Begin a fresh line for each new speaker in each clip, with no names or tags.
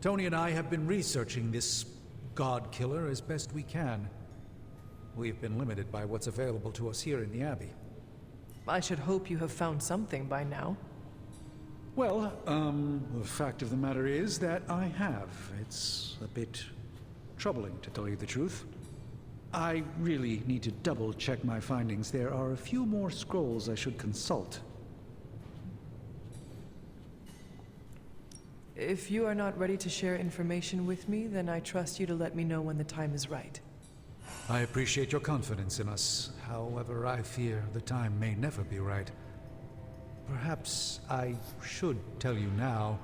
Tony and I have been researching this god killer as best we can. We've been limited by what's available to us here in the Abbey.
I should hope you have found something by now.
Well, the fact of the matter is that I have. It's a bit troubling, to tell you the truth. I really need to double-check my findings. There are a few more scrolls I should consult.
If you are not ready to share information with me, then I trust you to let me know when the time is right.
I appreciate your confidence in us. However, I fear the time may never be right. Perhaps I should tell you now.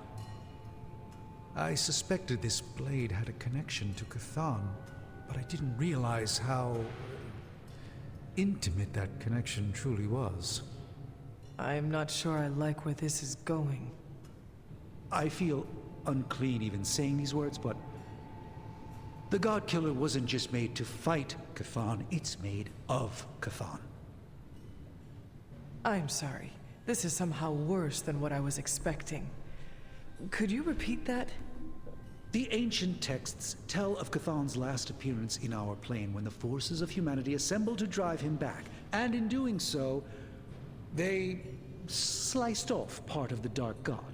I suspected this blade had a connection to Cthon, but I didn't realize how intimate that connection truly was.
I am not sure I like where this is going.
I feel unclean even saying these words, but the God Killer wasn't just made to fight Cthon, it's made of Cthon.
I'm sorry. This is somehow worse than what I was expecting. Could you repeat that?
The ancient texts tell of Cthon's last appearance in our plane when the forces of humanity assembled to drive him back, and in doing so, they sliced off part of the Dark God.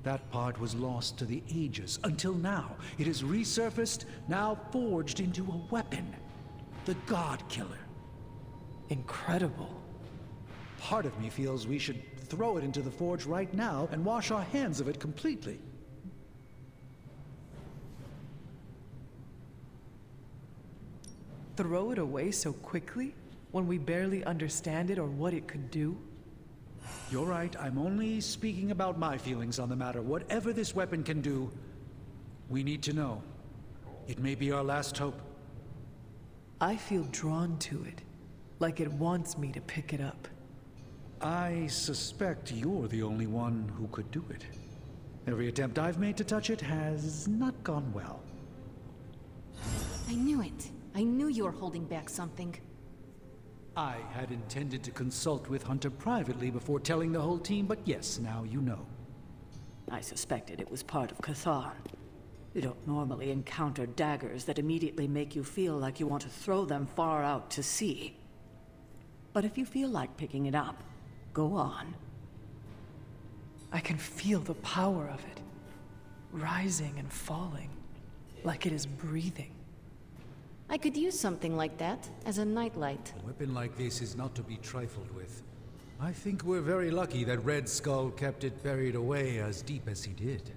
That part was lost to the ages, until now. It has resurfaced, now forged into a weapon. The God Killer.
Incredible.
Part of me feels we should throw it into the forge right now and wash our hands of it completely.
Throw it away so quickly, when we barely understand it or what it could do?
You're right, I'm only speaking about my feelings on the matter. Whatever this weapon can do, we need to know. It may be our last hope.
I feel drawn to it, like it wants me to pick it up.
I suspect you're the only one who could do it. Every attempt I've made to touch it has not gone well.
I knew it. I knew you were holding back something.
I had intended to consult with Hunter privately before telling the whole team, but yes, now you know.
I suspected it was part of Cthon. You don't normally encounter daggers that immediately make you feel like you want to throw them far out to sea. But if you feel like picking it up, go on.
I can feel the power of it, rising and falling, like it is breathing.
I could use something like that as a nightlight.
A weapon like this is not to be trifled with. I think we're very lucky that Red Skull kept it buried away as deep as he did.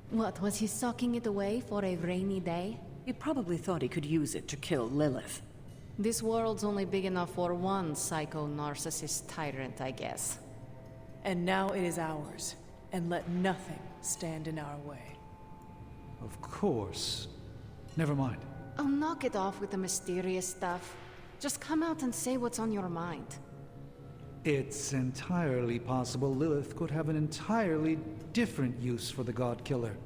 What, was he socking it away for a rainy day?
He probably thought he could use it to kill Lilith.
This world's only big enough for one psycho-narcissist tyrant, I guess.
And now it is ours, and let nothing stand in our way.
Of course. Never mind.
Oh, knock it off with the mysterious stuff. Just come out and say what's on your mind.
It's entirely possible Lilith could have an entirely different use for the God Killer.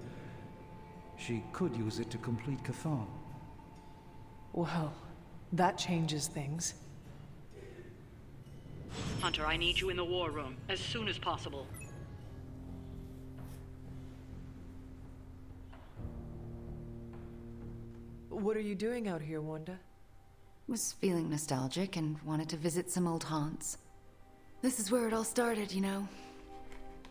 She could use it to complete Cthon.
Well, that changes things.
Hunter, I need you in the war room as soon as possible.
What are you doing out here, Wanda?
Was feeling nostalgic and wanted to visit some old haunts. This is where it all started, you know.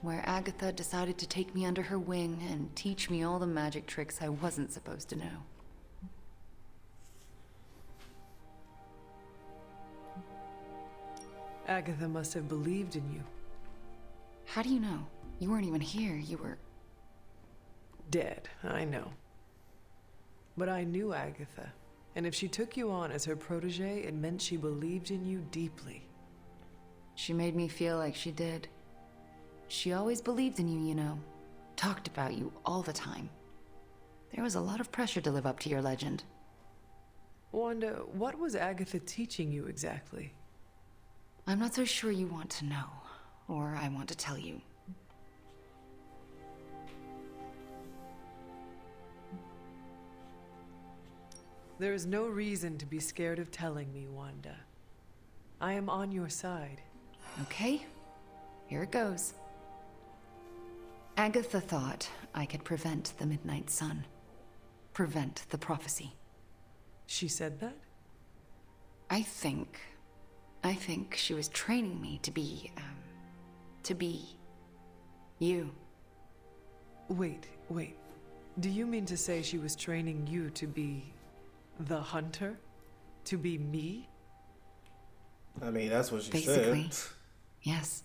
Where Agatha decided to take me under her wing and teach me all the magic tricks I wasn't supposed to know.
Agatha must have believed in you.
How do you know? You weren't even here, you were...
Dead, I know. But I knew Agatha, and if she took you on as her protege, it meant she believed in you deeply.
She made me feel like she did. She always believed in you, you know. Talked about you all the time. There was a lot of pressure to live up to your legend.
Wanda, what was Agatha teaching you exactly?
I'm not so sure you want to know, or I want to tell you.
There is no reason to be scared of telling me, Wanda. I am on your side.
Okay, here it goes. Agatha thought I could prevent the Midnight Sun. Prevent the prophecy.
She said that?
I think she was training me to be you.
Wait. Do you mean to say she was training you to be the hunter? To be me?
I mean, that's what she
Basically,
said.
yes.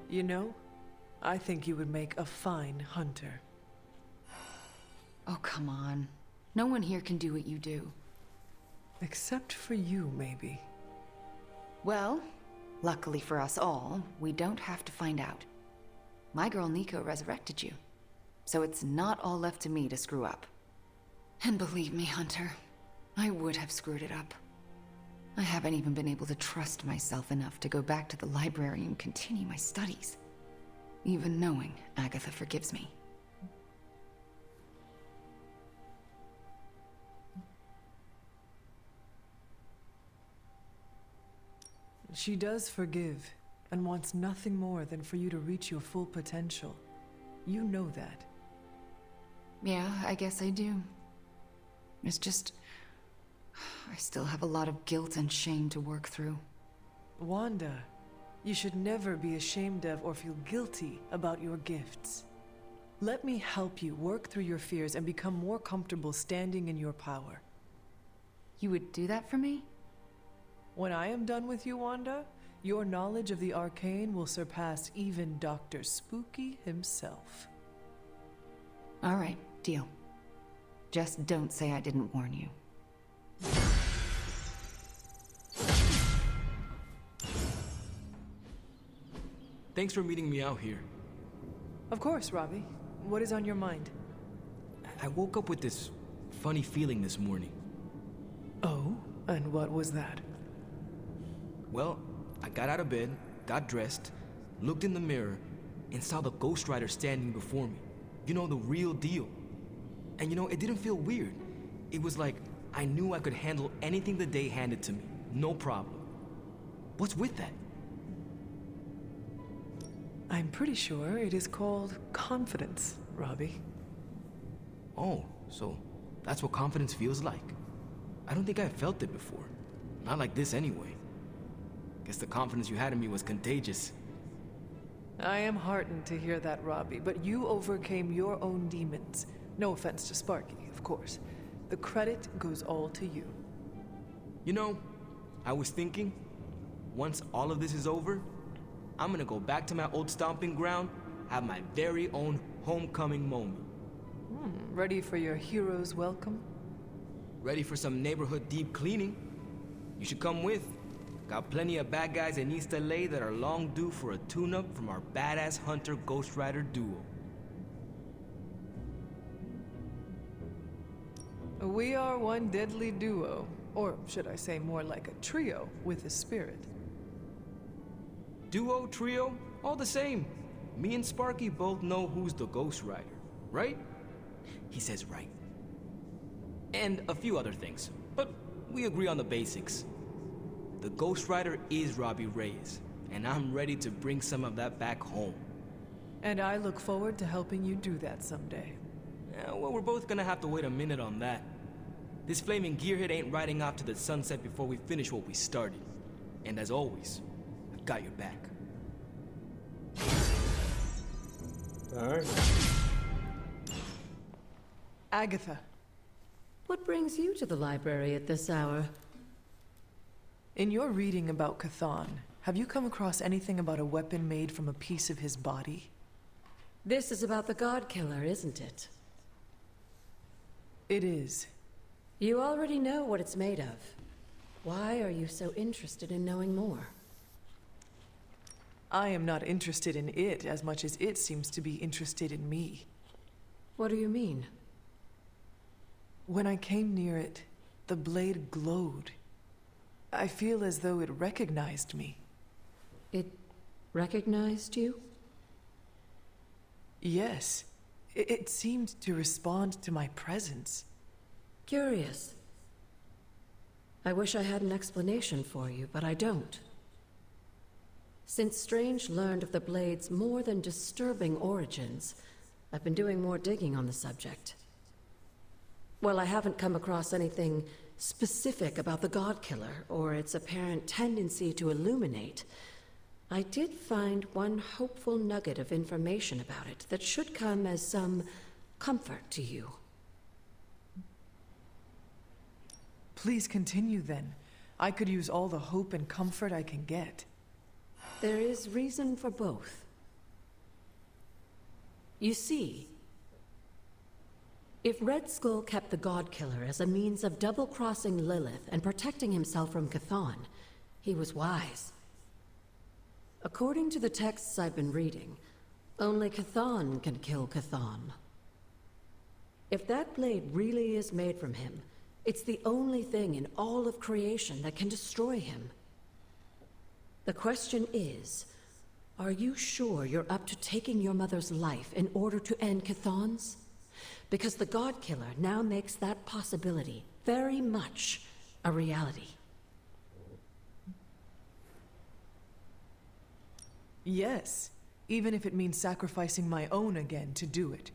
You know, I think you would make a fine hunter.
Oh, come on. No one here can do what you do.
Except for you, maybe.
Well, luckily for us all, we don't have to find out. My girl Nico resurrected you, so it's not all left to me to screw up. And believe me, Hunter, I would have screwed it up. I haven't even been able to trust myself enough to go back to the library and continue my studies, even knowing Agatha forgives me.
She does forgive, and wants nothing more than for you to reach your full potential. You know that.
Yeah, I guess I do. It's just... I still have a lot of guilt and shame to work through.
Wanda, you should never be ashamed of or feel guilty about your gifts. Let me help you work through your fears and become more comfortable standing in your power.
You would do that for me?
When I am done with you, Wanda, your knowledge of the arcane will surpass even Dr. Spooky himself.
All right, deal. Just don't say I didn't warn you.
Thanks for meeting me out here.
Of course, Robbie. What is on your mind?
I woke up with this funny feeling this morning.
Oh, and what was that?
Well, I got out of bed, got dressed, looked in the mirror, and saw the Ghost Rider standing before me. You know, the real deal. And you know, it didn't feel weird. It was like I knew I could handle anything the day handed to me. No problem. What's with that?
I'm pretty sure it is called confidence, Robbie.
Oh, so that's what confidence feels like. I don't think I felt it before. Not like this anyway. Guess the confidence you had in me was contagious.
I am heartened to hear that, Robbie, but you overcame your own demons. No offense to Sparky, of course. The credit goes all to you.
You know, I was thinking, once all of this is over, I'm gonna go back to my old stomping ground, have my very own homecoming moment.
Ready for your hero's welcome?
Ready for some neighborhood deep cleaning? You should come with. Got plenty of bad guys in East LA that are long due for a tune-up from our badass hunter Ghost Rider duo.
We are one deadly duo, or should I say more like a trio with a spirit.
Duo, trio, all the same. Me and Sparky both know who's the Ghost Rider, right? He says right. And a few other things, but we agree on the basics. The Ghost Rider is Robbie Reyes, and I'm ready to bring some of that back home.
And I look forward to helping you do that someday.
Yeah, well, we're both gonna have to wait a minute on that. This flaming gearhead ain't riding off to the sunset before we finish what we started. And as always, I've got your back.
Alright.
Agatha,
What brings you to the library at this hour?
in your reading about Chthon, have you come across anything about a weapon made from a piece of his body?
This is about the God Killer, isn't it?
It is.
You already know what it's made of. Why are you so interested in knowing more?
I am not interested in it as much as it seems to be interested in me.
What do you mean?
When I came near it, the blade glowed. I feel as though it recognized me.
It recognized you?
Yes, it seemed to respond to my presence.
Curious. I wish I had an explanation for you, but I don't. Since Strange learned of the Blade's more than disturbing origins, I've been doing more digging on the subject. While I haven't come across anything specific about the God Killer or its apparent tendency to illuminate, I did find one hopeful nugget of information about it that should come as some comfort to you.
Please continue then. I could use all the hope and comfort I can get.
There is reason for both. You see, if Red Skull kept the God Killer as a means of double-crossing Lilith and protecting himself from Chthon, he was wise. According to the texts I've been reading, only Chthon can kill Chthon. If that blade really is made from him, it's the only thing in all of creation that can destroy him. The question is, are you sure you're up to taking your mother's life in order to end Chthon's? Because the God Killer now makes that possibility very much a reality.
Yes, even if it means sacrificing my own again to do it.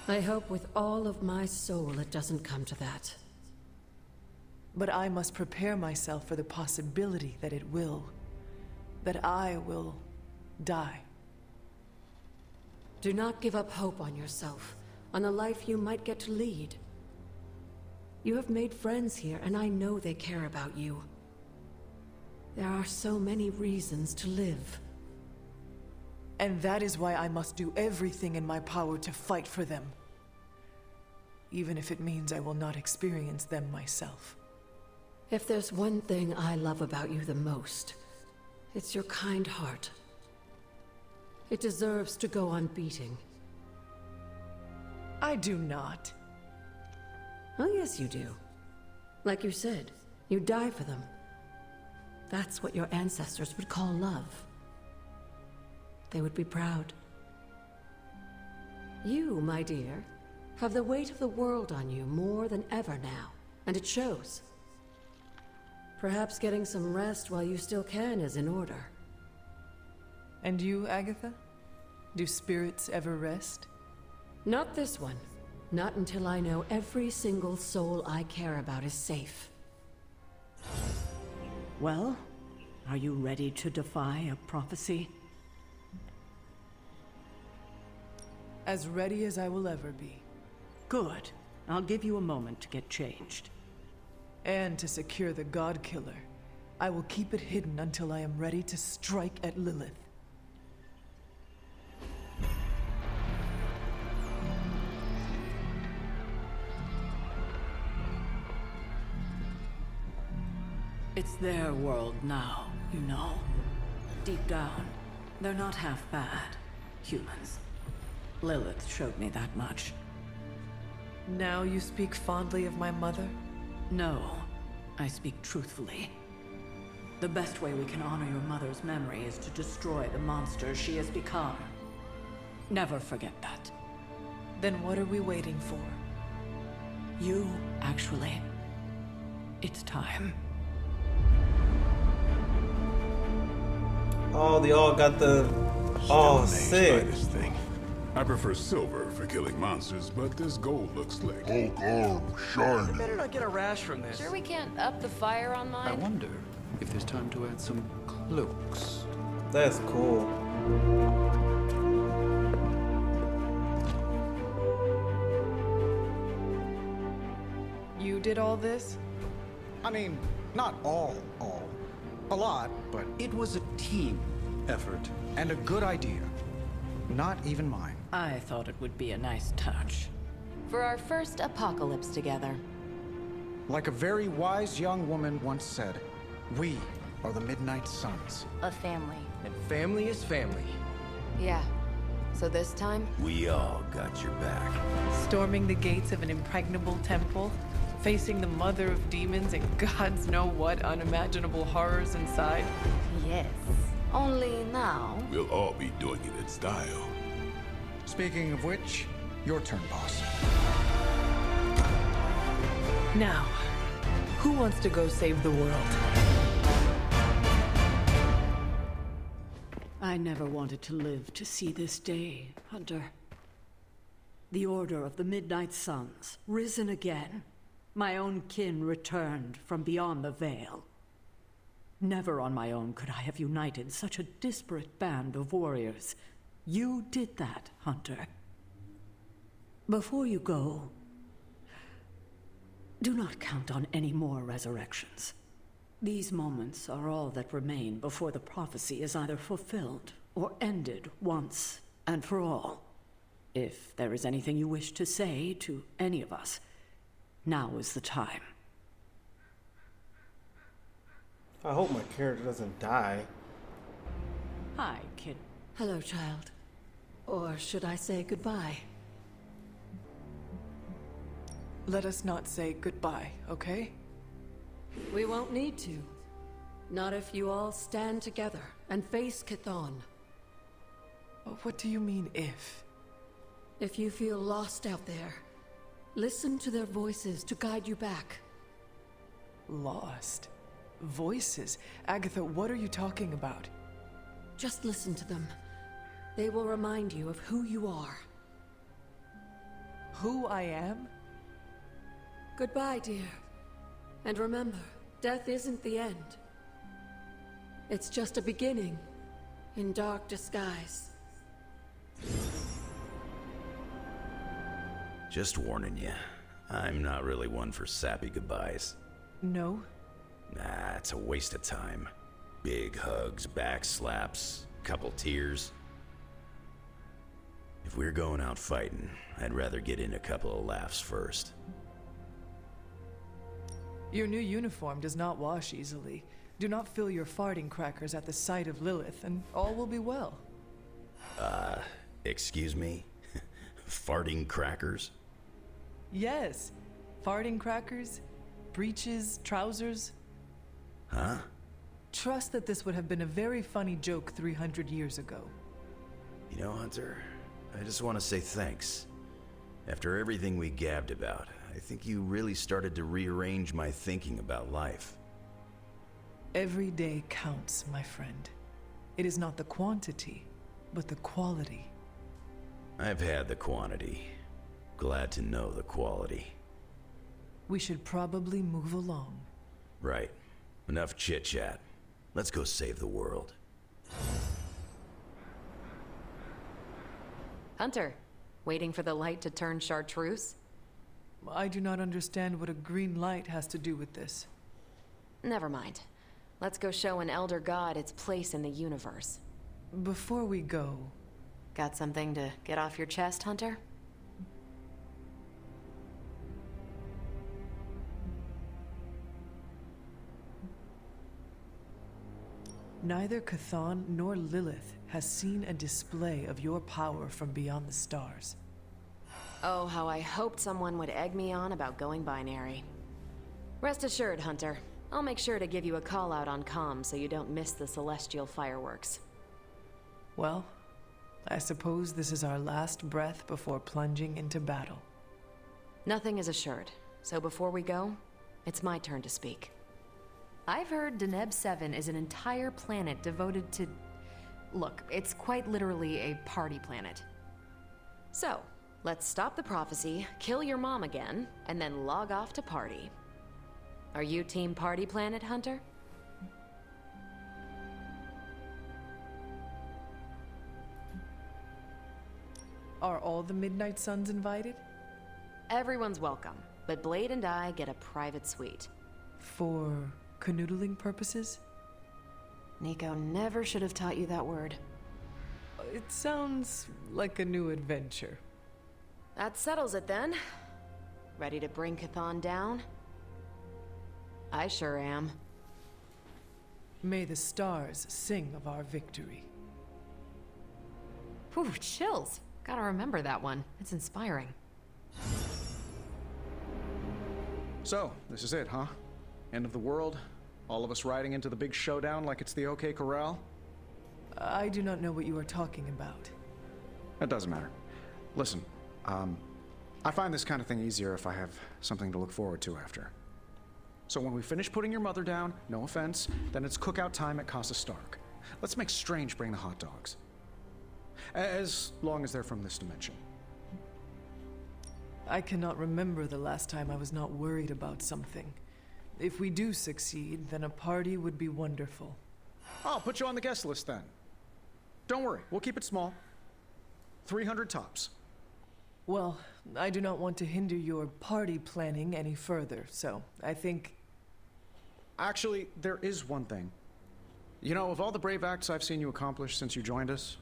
I hope with all of my soul it doesn't come to that.
But I must prepare myself for the possibility that it will. That I will die.
Do not give up hope on yourself, on the life you might get to lead. You have made friends here, and I know they care about you. There are so many reasons to live.
And that is why I must do everything in my power to fight for them. Even if it means I will not experience them myself.
If there's one thing I love about you the most, it's your kind heart. It deserves to go on beating.
I do not.
Oh, yes, you do. Like you said, you die for them. That's what your ancestors would call love. They would be proud. You, my dear, have the weight of the world on you more than ever now, and it shows. Perhaps getting some rest while you still can is in order.
And you, Agatha? Do spirits ever rest?
Not this one. Not until I know every single soul I care about is safe.
Well, are you ready to defy a prophecy?
As ready as I will ever be.
Good. I'll give you a moment to get changed.
And to secure the God Killer, I will keep it hidden until I am ready to strike at Lilith.
It's their world now, you know. Deep down, they're not half bad. Humans. Lilith showed me that much.
Now you speak fondly of my mother?
No, I speak truthfully. The best way we can honor your mother's memory is to destroy the monster she has become. Never forget that.
Then what are we waiting for?
You, actually. It's time.
Oh, they all got the... Oh, sick.
This thing. I prefer silver for killing monsters, but this gold looks slick.
Hulk arm, shiny.
Better not get a rash from this.
Sure we can't up the fire on
I
mine?
wonder if there's time to add some cloaks.
That's cool.
You did all this?
I mean, not all. A lot, but it was a team effort and a good idea. Not even mine.
I thought it would be a nice touch.
For our first apocalypse together.
Like a very wise young woman once said, we are the Midnight Suns.
A family.
And family is family.
Yeah. So this time?
We all got your back.
Storming the gates of an impregnable temple? Facing the mother of demons and gods know what unimaginable horrors inside?
Yes. Only now.
We'll all be doing it in style.
Speaking of which, your turn, boss.
Now, Who wants to go save the world?
I never wanted to live to see this day, Hunter. The Order of the Midnight Suns, risen again. My own kin returned from beyond the veil. Never on my own could I have united such a disparate band of warriors. You did that, Hunter. Before you go, do not count on any more resurrections. These moments are all that remain before the prophecy is either fulfilled or ended once and for all. If there is anything you wish to say to any of us, now is the time.
I hope my character doesn't die.
Hi, kid.
Hello, child. Or should I say goodbye?
Let us not say goodbye, okay?
We won't need to. Not if you all stand together and face Chthon.
What do you mean, if?
If you feel lost out there, listen to their voices to guide you back.
Lost? Voices? Agatha, what are you talking about?
Just listen to them. They will remind you of who you are.
Who I am?
Goodbye, dear. And remember, death isn't the end. It's just a beginning, in dark disguise.
Just warning you, I'm not really one for sappy goodbyes.
No?
Nah, it's a waste of time. Big hugs, back slaps, couple tears. If we're going out fighting, I'd rather get in a couple of laughs first.
Your new uniform does not wash easily. Do not fill your farting crackers at the sight of Lilith, and all will be well.
Excuse me? Farting crackers?
Yes. Farting crackers, breeches, trousers.
Huh?
Trust that this would have been a very funny joke 300 years ago.
You know, Hunter, I just want to say thanks. After everything we gabbed about, I think you really started to rearrange my thinking about life.
Every day counts, my friend. It is not the quantity, but the quality.
I've had the quantity. Glad to know the quality.
We should probably move along.
Right. Enough chit-chat. Let's go save the world.
Hunter, waiting for the light to turn chartreuse?
I do not understand what a green light has to do with this.
Never mind. Let's go show an elder god its place in the universe.
Before we go...
Got something to get off your chest, Hunter?
Neither Chthon nor Lilith has seen a display of your power from beyond the stars.
Oh, how I hoped someone would egg me on about going binary. Rest assured, Hunter. I'll make sure to give you a call out on comm so you don't miss the celestial fireworks.
Well, I suppose this is our last breath before plunging into battle.
Nothing is assured, so before we go, it's my turn to speak. I've heard Deneb 7 is an entire planet devoted to... Look, it's quite literally a party planet. So, let's stop the prophecy, kill your mom again, and then log off to party. Are you Team Party Planet, Hunter?
Are all the Midnight Suns invited?
Everyone's welcome, but Blade and I get a private suite.
For canoodling purposes?
Nico never should have taught you that word.
It sounds like a new adventure.
That settles it then. Ready to bring Chthon down? I sure am.
May the stars sing of our victory.
Whew, chills. Gotta remember that one. It's inspiring.
So, this is it, huh? End of the world? All of us riding into the big showdown like it's the OK Corral?
I do not know what you are talking about.
It doesn't matter. Listen, I find this kind of thing easier if I have something to look forward to after. So when we finish putting your mother down, no offense, then it's cookout time at Casa Stark. Let's make Strange bring the hot dogs. As long as they're from this dimension.
I cannot remember the last time I was not worried about something. If we do succeed, then a party would be wonderful.
I'll put you on the guest list then. Don't worry, we'll keep it small. 300 tops.
Well, I do not want to hinder your party planning any further, so I think...
Actually, there is one thing. You know, of all the brave acts I've seen you accomplish since you joined us,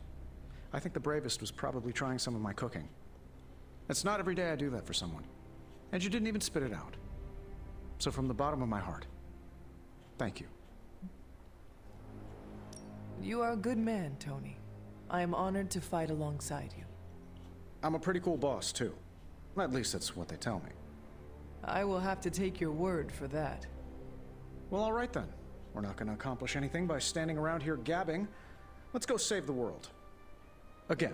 I think the bravest was probably trying some of my cooking. It's not every day I do that for someone. And you didn't even spit it out. So from the bottom of my heart, thank you.
You are a good man, Tony. I am honored to fight alongside you.
I'm a pretty cool boss, too. At least that's what they tell me.
I will have to take your word for that.
Well, all right then. We're not going to accomplish anything by standing around here gabbing. Let's go save the world. Again.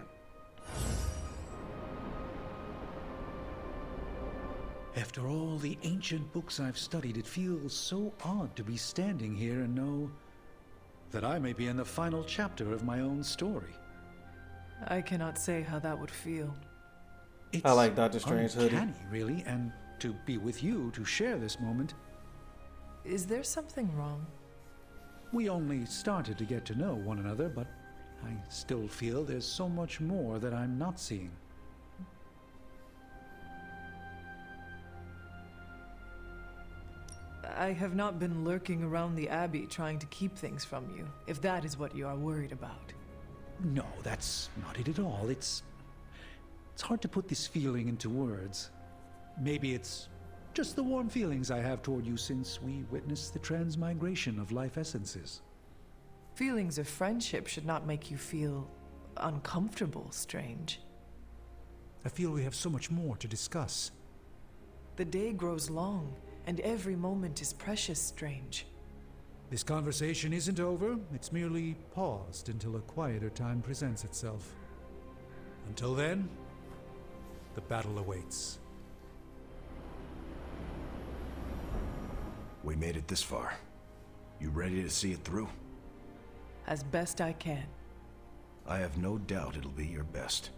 After all the ancient books I've studied, it feels so odd to be standing here and know that I may be in the final chapter of my own story.
I cannot say how that would feel.
It's
I like Dr. Strange's hoodie.
uncanny, really, and to be with you to share this moment.
Is there something wrong?
We only started to get to know one another, but I still feel there's so much more that I'm not seeing.
I have not been lurking around the Abbey trying to keep things from you, if that is what you are worried about.
No, that's not it at all. It's hard to put this feeling into words. Maybe it's just the warm feelings I have toward you since we witnessed the transmigration of life essences.
Feelings of friendship should not make you feel uncomfortable, Strange.
I feel we have so much more to discuss.
The day grows long, and every moment is precious, Strange.
This conversation isn't over. It's merely paused until a quieter time presents itself. Until then, the battle awaits.
We made it this far. You ready to see it through?
As best I can.
I have no doubt it'll be your best.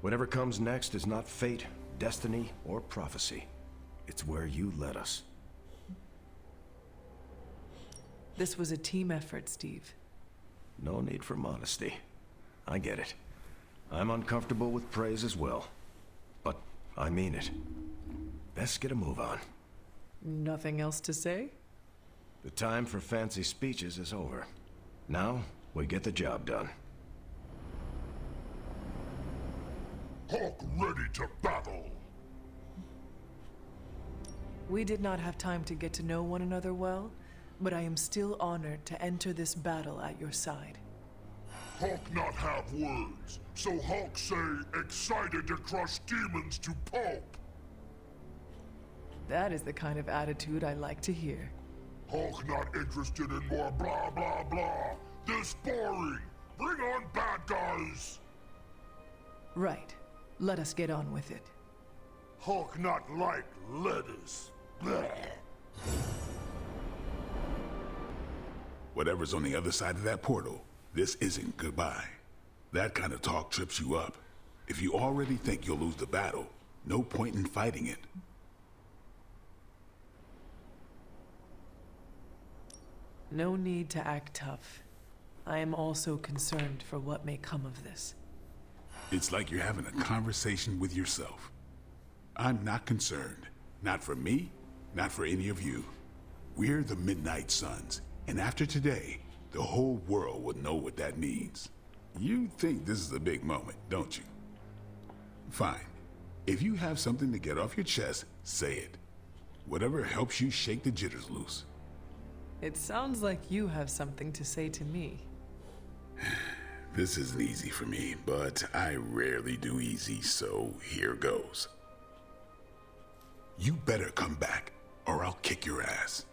Whatever comes next is not fate, destiny, or prophecy. It's where you led us.
This was a team effort, Steve.
No need for modesty. I get it. I'm uncomfortable with praise as well. But I mean it. Best get a move on.
Nothing else to say?
The time for fancy speeches is over. Now, we get the job done.
Hulk ready to battle!
We did not have time to get to know one another well, but I am still honored to enter this battle at your side.
Hulk not have words, so Hulk say excited to crush demons to pulp.
That is the kind of attitude I like to hear.
Hulk not interested in more blah blah blah. This boring. Bring on bad guys.
Right. Let us get on with it.
Hulk not like lettuce. Bleh.
Whatever's on the other side of that portal, this isn't goodbye. That kind of talk trips you up. If you already think you'll lose the battle, no point in fighting it.
No need to act tough. I am also concerned for what may come of this.
It's like you're having a conversation with yourself. I'm not concerned. Not for me, not for any of you. We're the Midnight Suns, and after today, the whole world will know what that means. You think this is a big moment, don't you? Fine. If you have something to get off your chest, say it. Whatever helps you shake the jitters loose.
It sounds like you have something to say to me.
This isn't easy for me, but I rarely do easy, so here goes. You better come back, or I'll kick your ass.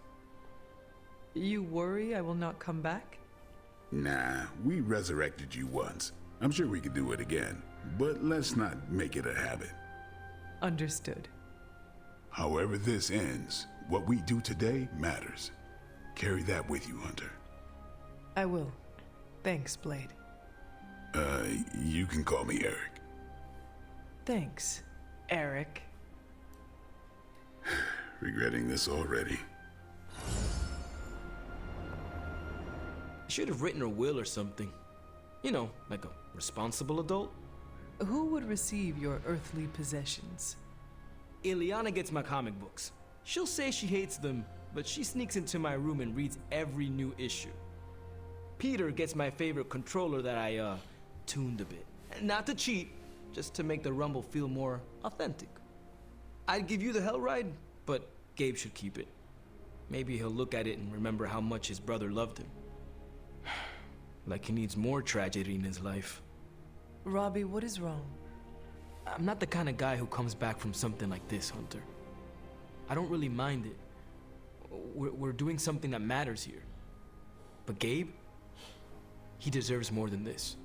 You worry I will not come back?
Nah, we resurrected you once. I'm sure we could do it again, but let's not make it a habit.
Understood.
However this ends, What we do today matters. Carry that with you, Hunter.
I will. Thanks, Blade.
You can call me Eric.
Thanks, Eric.
Regretting this already.
You should have written a will or something. You know, like a responsible adult.
Who would receive your earthly possessions?
Ileana gets my comic books. She'll say she hates them, but she sneaks into my room and reads every new issue. Peter gets my favorite controller that I, tuned a bit. Not to cheat, just to make the rumble feel more authentic. I'd give you the hell ride, but Gabe should keep it. Maybe he'll look at it and remember how much his brother loved him. Like he needs more tragedy in his life.
Robbie, what is wrong?
I'm not the kind of guy who comes back from something like this, Hunter. I don't really mind it. We're doing something that matters here. But Gabe, he deserves more than this.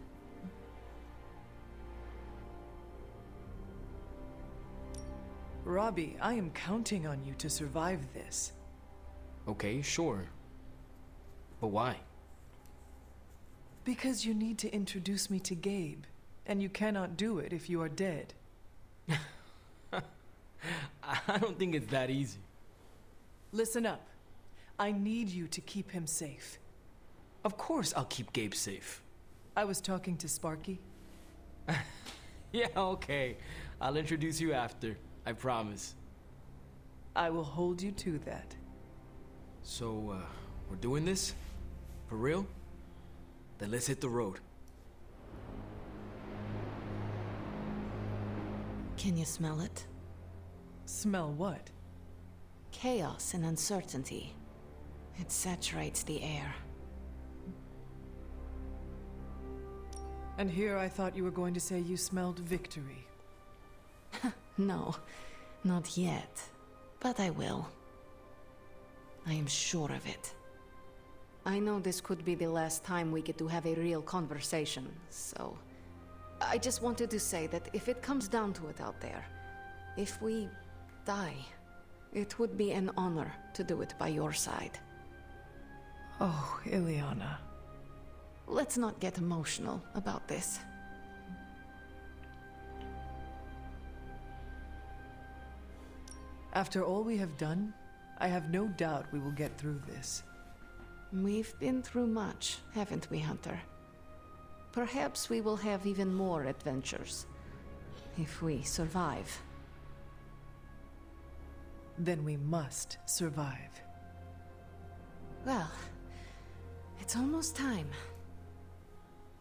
Robbie, I am counting on you to survive this.
Okay, sure. But why?
Because you need to introduce me to Gabe, and you cannot do it if you are dead.
I don't think it's that easy.
Listen up. I need you to keep him safe.
Of course I'll keep Gabe safe.
I was talking to Sparky.
Yeah, okay. I'll introduce you after. I promise.
I will hold you to that.
So, we're doing this? For real? Then let's hit the road.
Can you smell it?
Smell what?
Chaos and uncertainty. It saturates the air.
And here I thought you were going to say you smelled victory.
No, not yet. But I will. I am sure of it. I know this could be the last time we get to have a real conversation, so... I just wanted to say that if it comes down to it out there, if we die, it would be an honor to do it by your side.
Oh, Ileana.
Let's not get emotional about this.
After all we have done, I have no doubt we will get through this.
We've been through much, haven't we, Hunter? Perhaps we will have even more adventures. If we survive.
Then we must survive.
Well, it's almost time.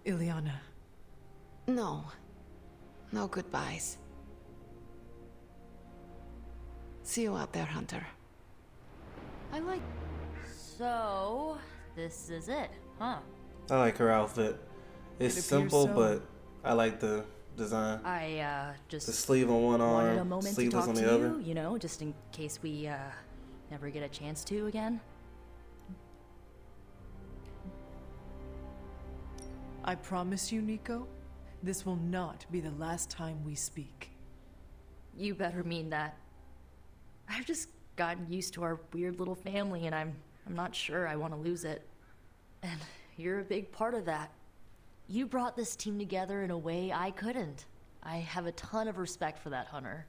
Ileana.
No. No goodbyes. See you out there, Hunter.
I like... So, this is it, huh?
I like her outfit. It's simple,
so.
but I like the design.
I, just...
The sleeve on one
wanted a
arm,
moment to
sleeveless
talk
on
to
the other.
you, you know, just in case we, never get a chance to again.
I promise you, Nico, this will not be the last time we speak.
You better mean that. I've just gotten used to our weird little family, and I'm not sure I want to lose it. And you're a big part of that. You brought this team together in a way I couldn't. I have a ton of respect for that, Hunter.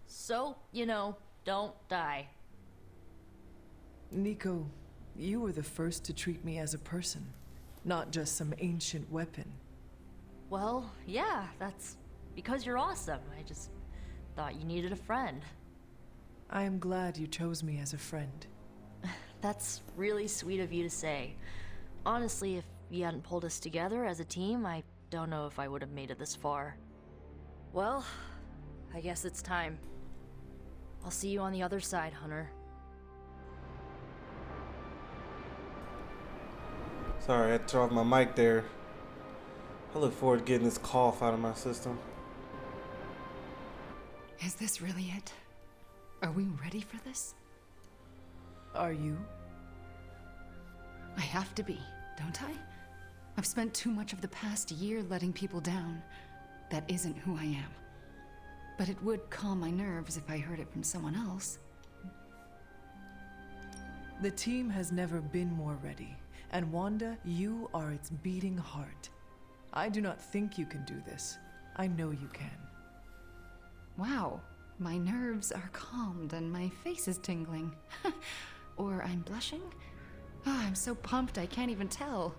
So, you know, don't die.
Nico, you were the first to treat me as a person, not just some ancient weapon.
Well, yeah, that's because you're awesome. I just thought you needed a friend.
I am glad you chose me as a friend.
That's really sweet of you to say. Honestly, if you hadn't pulled us together as a team, I don't know if I would have made it this far. Well, I guess it's time. I'll see you on the other side, Hunter.
Sorry, I had to turn off my mic there. I look forward to getting this cough out of my system.
Is this really it? Are we ready for this?
Are you?
I have to be, don't I? I've spent too much of the past year letting people down. That isn't who I am. But it would calm my nerves if I heard it from someone else.
The team has never been more ready, and Wanda, you are its beating heart. I do not think you can do this. I know you can.
Wow, my nerves are calmed and my face is tingling. Or I'm blushing? Oh, I'm so pumped I can't even tell.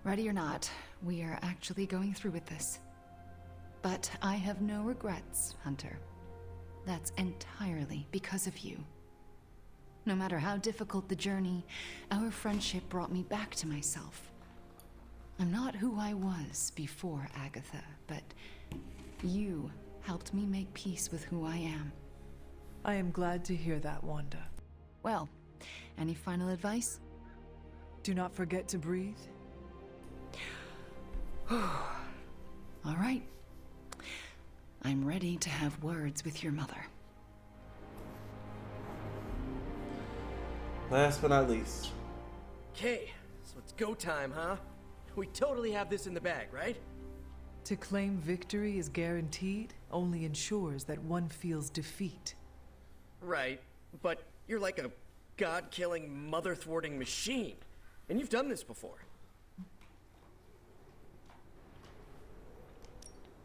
Ready or not, we are actually going through with this. But I have no regrets, Hunter. That's entirely because of you. No matter how difficult the journey, our friendship brought me back to myself. I'm not who I was before Agatha, but you helped me make peace with who I am.
I am glad to hear that, Wanda.
Well, any final advice?
Do not forget to breathe.
All right. I'm ready to have words with your mother.
Last but not least.
Okay, so it's go time, huh? We totally have this in the bag, right?
To claim victory is guaranteed only ensures that one feels defeat.
Right, but you're like a god-killing, mother-thwarting machine. And you've done this before.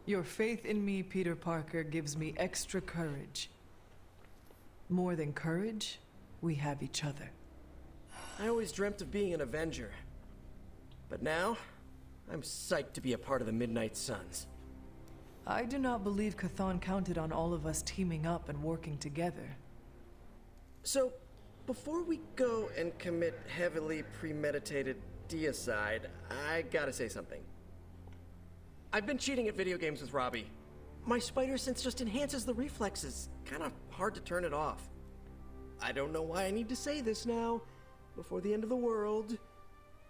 Your faith in me, Peter Parker, gives me extra courage. More than courage, we have each other.
I always dreamt of being an Avenger. But now, I'm psyched to be a part of the Midnight Suns.
I do not believe Chthon counted on all of us teaming up and working together.
So, before we go and commit heavily premeditated deicide, I gotta say something. I've been cheating at video games with Robbie. My spider sense just enhances the reflexes. Kinda hard to turn it off. I don't know why I need to say this now, before the end of the world,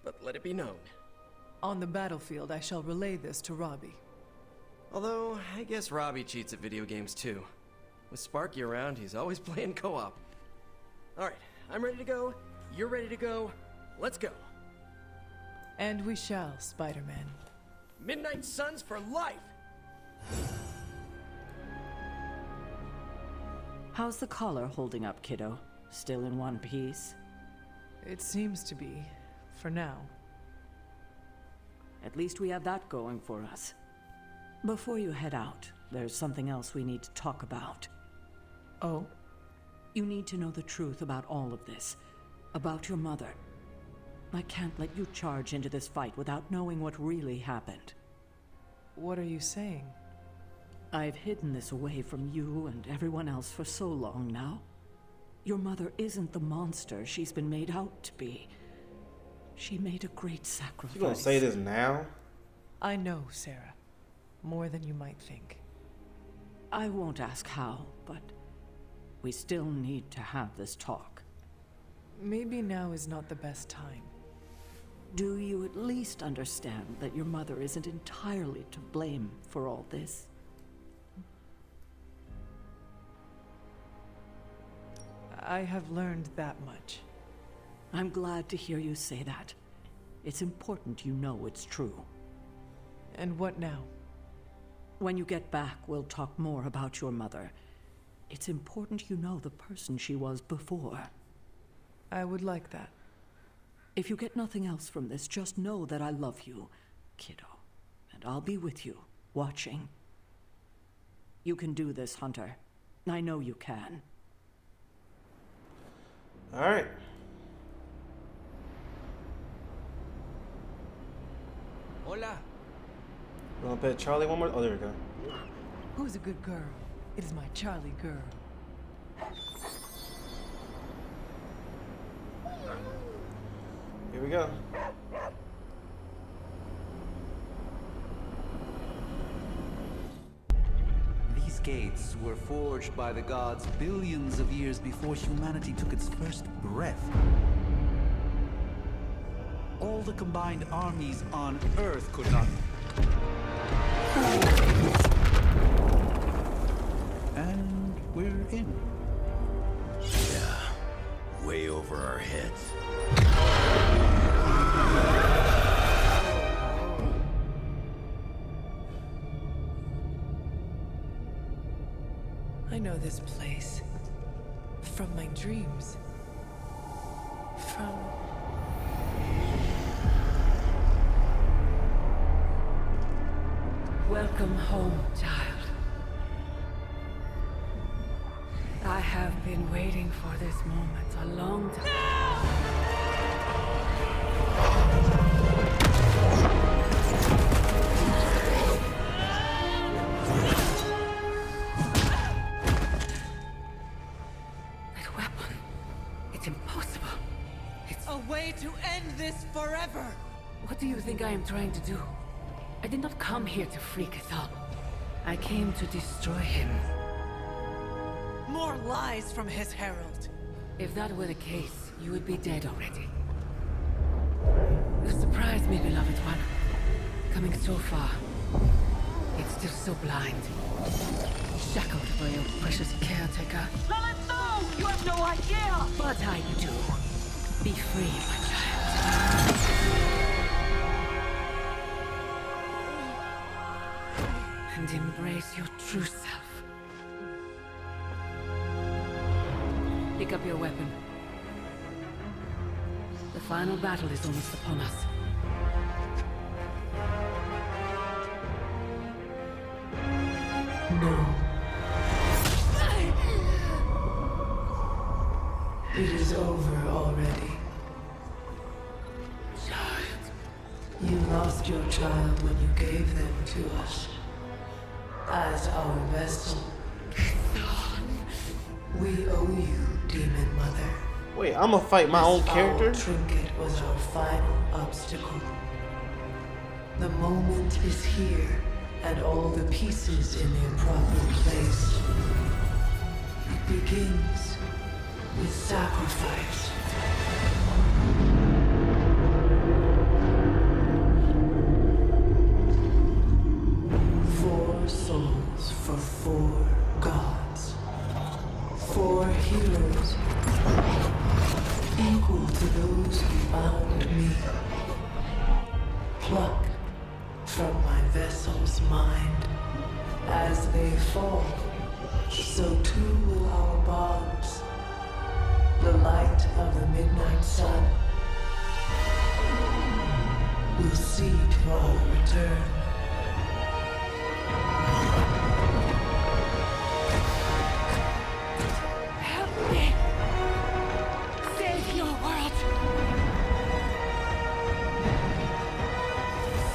but let it be known.
On the battlefield, I shall relay this to Robbie.
Although, I guess Robbie cheats at video games too. With Sparky around, he's always playing co-op. Alright, I'm ready to go. You're ready to go. Let's go.
And we shall, Spider-Man.
Midnight Suns for life!
How's the collar holding up, kiddo? Still in one piece?
It seems to be, for now.
At least we have that going for us. Before you head out, there's something else we need to talk about.
Oh?
You need to know the truth about all of this. About your mother. I can't let you charge into this fight without knowing what really happened.
What are you saying?
I've hidden this away from you and everyone else for so long now. Your mother isn't the monster she's been made out to be. She made a great sacrifice.
You gonna say this now?
I know, Sarah. More than you might think.
I won't ask how, but we still need to have this talk.
Maybe now is not the best time.
Do you at least understand that your mother isn't entirely to blame for all this?
I have learned that much.
I'm glad to hear you say that. It's important you know it's true.
And what now?
When you get back, we'll talk more about your mother. It's important you know the person she was before.
I would like that.
If you get nothing else from this, just know that I love you, kiddo. And I'll be with you, watching. You can do this, Hunter. I know you can.
Alright.
Hola.
You wanna pet Charlie one more? Oh, there we go.
Who's a good girl? It is my Charlie girl.
Here we go.
These gates were forged by the gods billions of years before humanity took its first breath. All the combined armies on Earth could not. And we're in.
Yeah, way over our heads.
I know this place. From my dreams. from...
Welcome home, child. I have been waiting for this moment a long time. That weapon, it's impossible. It's
A way to end this forever!
What do you think I am trying to do? I did not come here to free Cathal. I came to destroy him.
More lies from his herald.
If that were the case, you would be dead already. You surprised me, beloved one. Coming so far, yet still so blind. Shackled by your precious caretaker.
Lilith, no! You have no idea!
But I do. Be free, my child. And embrace your true self. Pick up your weapon. The final battle is almost upon us.
No. It is over already.
Child.
You lost your child when you gave them to us. As our vessel. We owe you, Demon Mother.
Wait, I'm gonna fight my own character?
This trinket was our final obstacle. The moment is here, and all the pieces in their proper place. It begins with sacrifice. Four souls for 4 gods. 4 heroes, equal to those who found me. Plucked from my vessel's mind. As they fall, so too will our bonds. The light of the midnight sun will see to our return.
Help me! Save your world!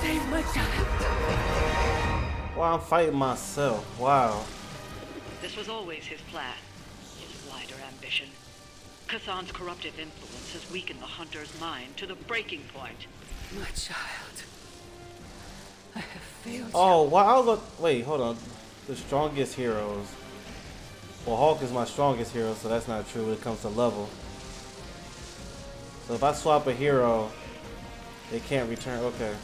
Save my child!
Wow, I'm fighting myself. Wow.
This was always his plan. His wider ambition. Cthulhu's corruptive influence has weakened the hunter's mind to the breaking point.
My child. I have failed
Oh, wow. Wait, hold on. The strongest heroes. Well, Hulk is my strongest hero, so that's not true when it comes to level. So if I swap a hero, they can't return. Okay.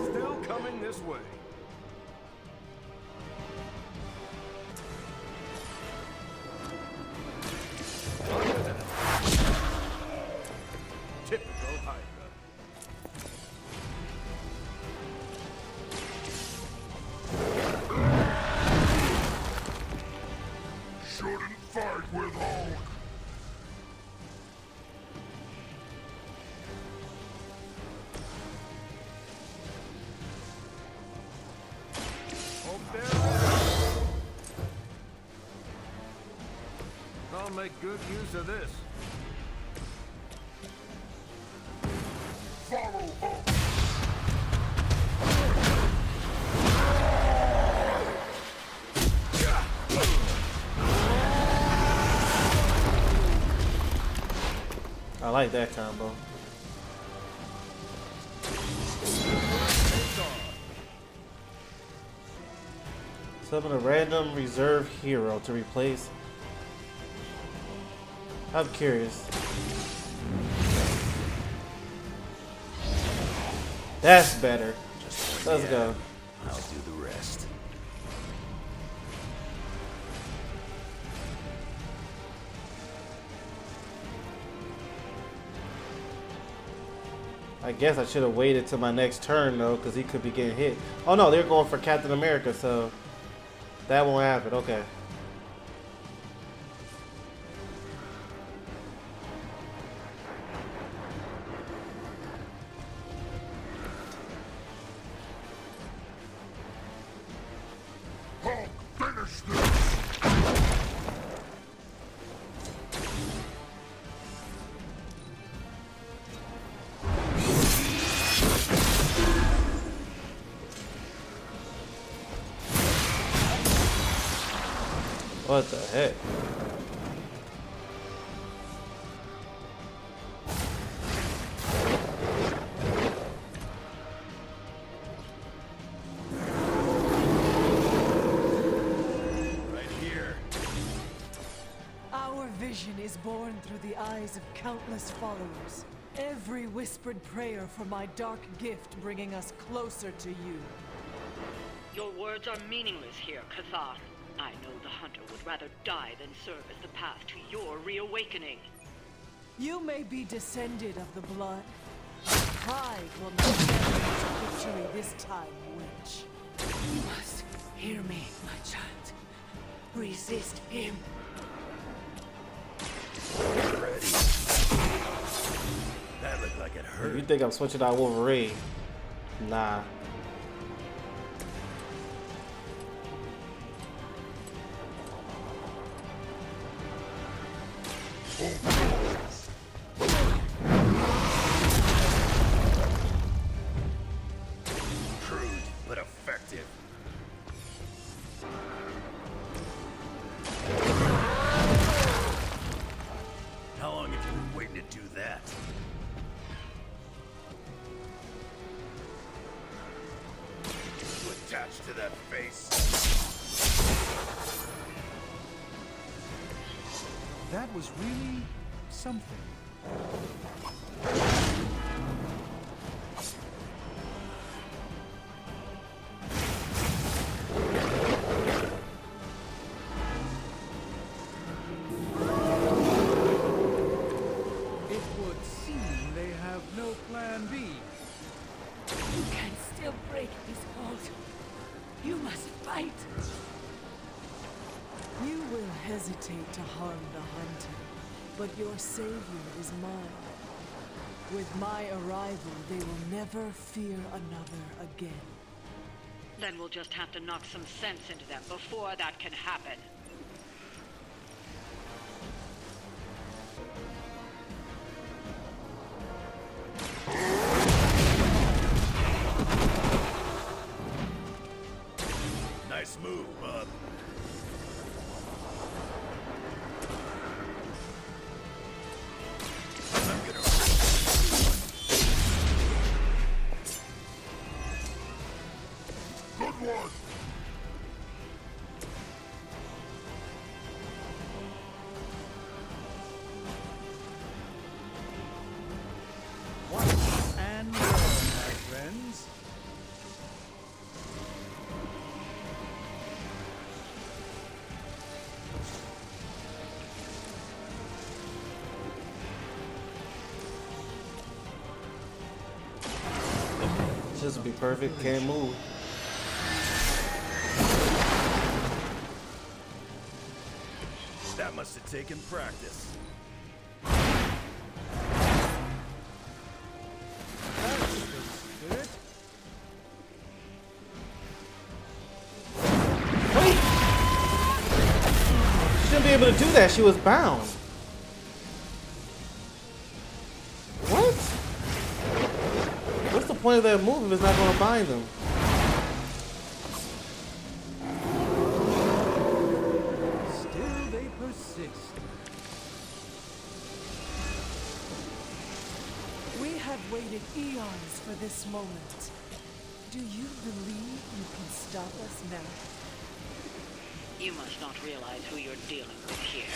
Still coming this way. Typical Hydra.
Shouldn't fight with Hulk.
Hope they're ready. I'll make good use of this.
Follow Hulk.
I like that combo. Summon a random reserve hero to replace. I'm curious. That's better. Let's go.
I'll do the rest.
I guess I should have waited till my next turn though, because he could be getting hit. Oh no, they're going for Captain America, so that won't happen. Okay.
Hulk, finish this!
What the heck?
Right here.
Our vision is born through the eyes of countless followers. Every whispered prayer for my dark gift bringing us closer to you.
Your words are meaningless here, Cathan. I know the Hunter would rather die than serve as the path to your reawakening.
You may be descended of the blood. Pride will not carry you to victory this time, witch.
You must hear me, my child. Resist him.
Ready. That looked like it hurt.
You think I'm switching out Wolverine? Nah.
Crude, but effective. How long have you been waiting to do that? You attached to that face.
That was really something. It would seem they have no plan B.
You can still break his hold. You must fight.
You will hesitate to harm the Hunter, but your savior is mine. With my arrival, they will never fear another again.
Then we'll just have to knock some sense into them before that can happen.
Nice move, bub. I'm gonna...
Good one!
Watch and learn, my friends.
Just to be perfect, can't move.
That must have taken practice.
That's the spirit.
Wait! She shouldn't be able to do that. She was bound. What? What's the point of that move if it's not going to bind them?
Still they persist.
We have waited eons for this moment. Do you believe you can stop us now?
You must not realize who you're dealing with here.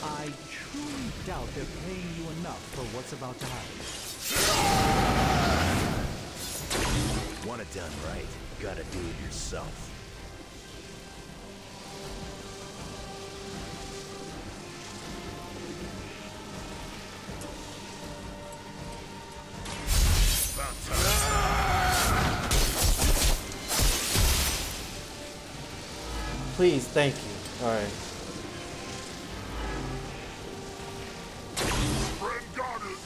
I truly doubt they're paying you enough for what's about to happen.
Want it done right, gotta do it yourself.
Please, thank you. Alright.
Friend got it.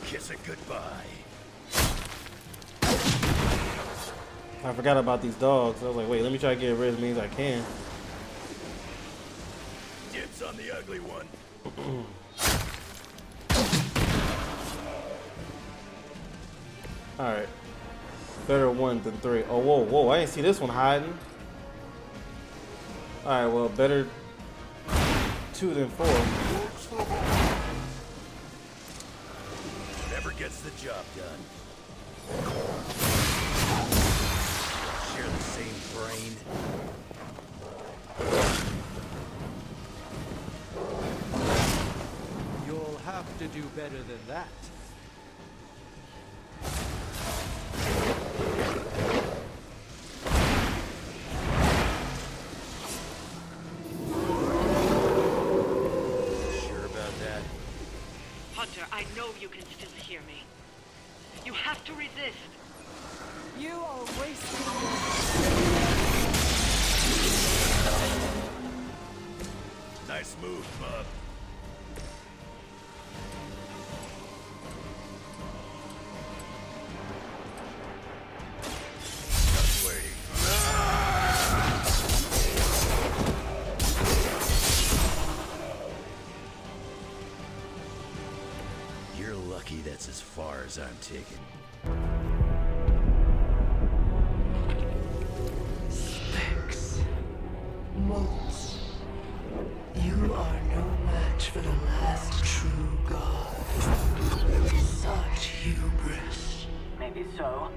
Kiss it goodbye.
I forgot about these dogs. I was like, wait, let me try to get rid of as many as I can.
Dibs on the ugly one.
Alright. Better 1 than 3. Oh, whoa, whoa. I didn't see this one hiding. Alright, well, better 2 than 4.
Never gets the job done. Share the same brain.
You'll have to do better than that.
Sure about that?
Hunter, I know you can still hear me. You have to resist.
You are wasting
Nice move, bub. Just waiting. You're lucky that's as far as I'm taking.
Sphinx. Motes. You are no match for the last true god. Such hubris.
Maybe so.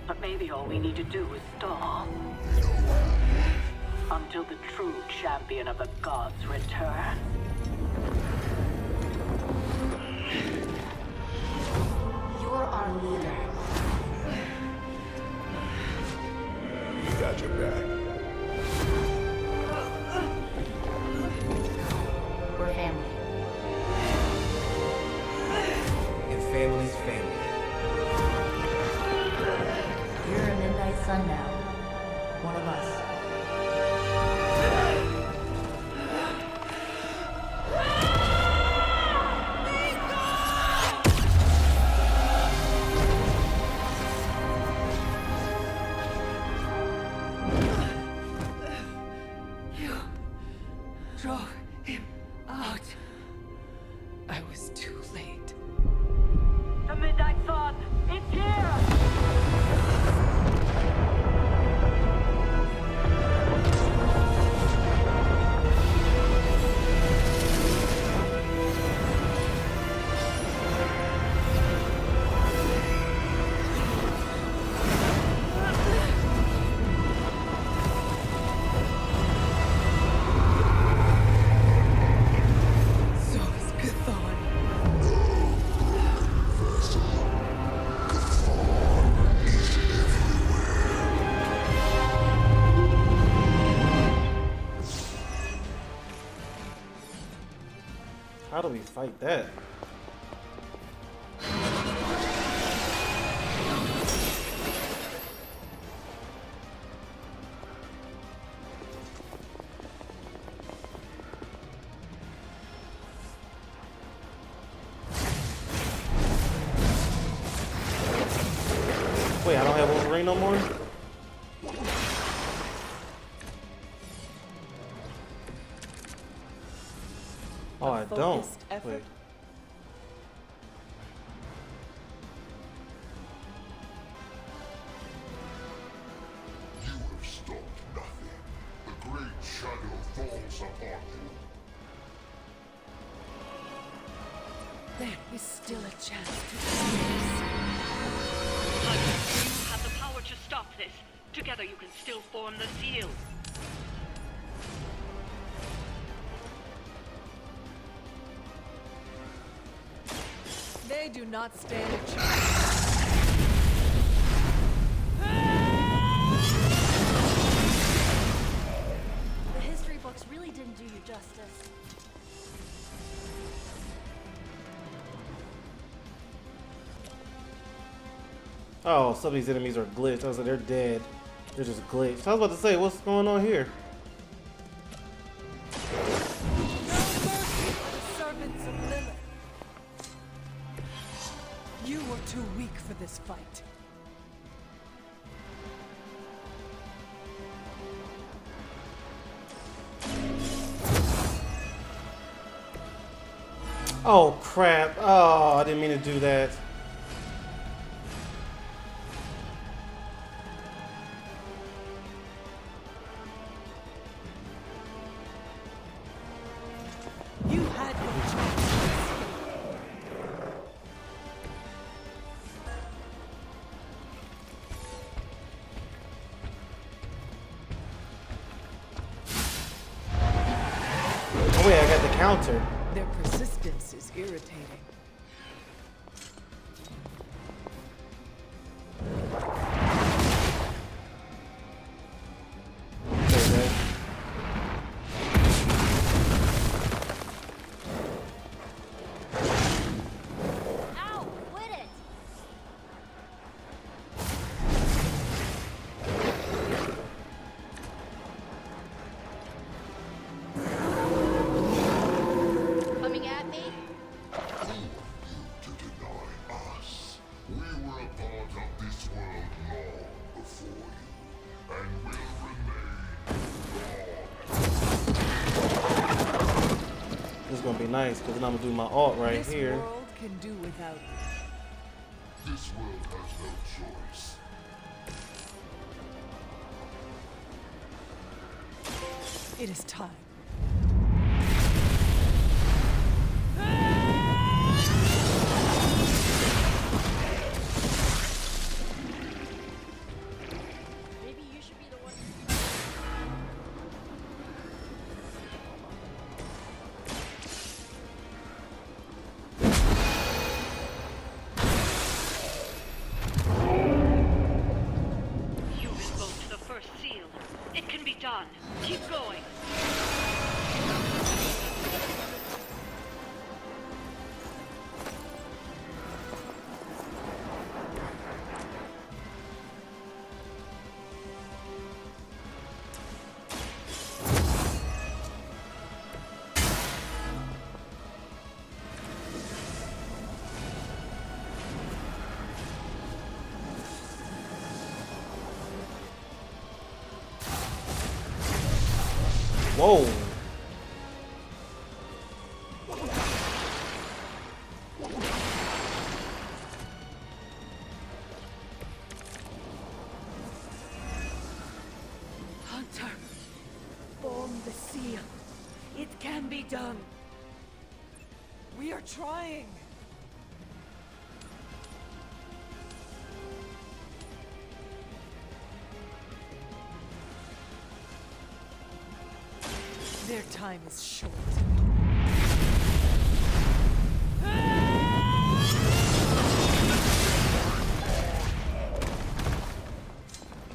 But maybe all we need to do is stall. Until the true champion of the gods return.
You're our leader.
We got your back.
We're family.
And family's family.
You're a midnight sun now. One of us.
You drove him out. I was too late.
The Midnight Sun! It's here!
So is Chthon.
How do we fight that? Wait, I don't have Wolverine no more? Oh, I don't.
Focused effort.
Wait.
You have stopped nothing. The great shadow falls upon you.
There is still a chance to
Hunter, you have the power to stop this. Together you can still form the seal.
They do not stand a chance.
The history books really didn't do you justice.
Oh, some of these enemies are glitched. I was like, they're dead. They're just glitched. I was about to say, what's going on here?
Servants of Lilith. You were too weak for this fight.
Oh crap. Oh, I didn't mean to do that.
You had no chance.
Oh wait, I got the counter.
Their persistence is irritating.
Ow! Quit it! Coming at me?
To deny us. We were a part of this world long before you, and will remain.
This is gonna be nice because then I'm gonna do my alt right
This
here.
world can do without you.
This world has no choice.
It is time.
Maybe you should be the one.
You invoked the first seal. It can be done. Keep going.
Whoa.
Hunter, form the seal. It can be done. We are trying. Their time is short.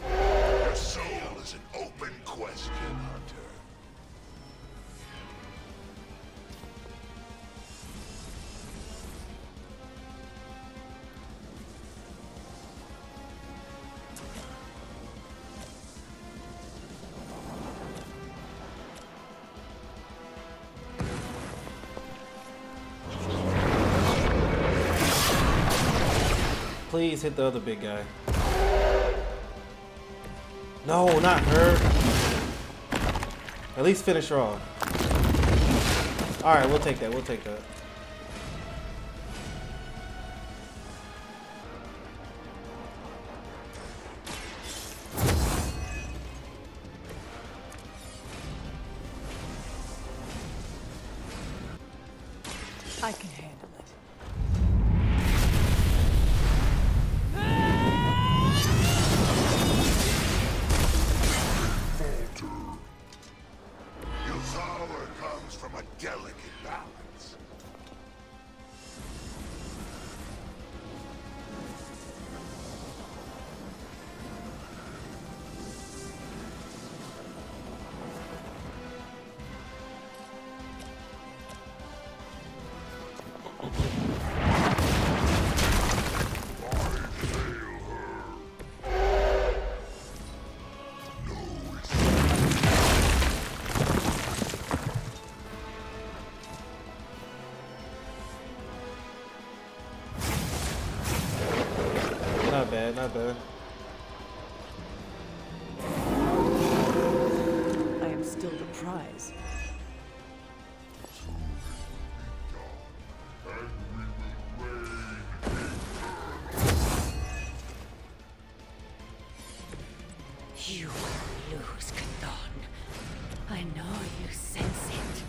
Your soul is an open question, Hunter.
Please hit the other big guy. No, not her. At least finish her off. Alright, we'll take that. We'll take that.
I can handle it.
Your power comes from a delicate balance.
not bad.
I am still the prize.
You will lose, Chthon. I know you sense it.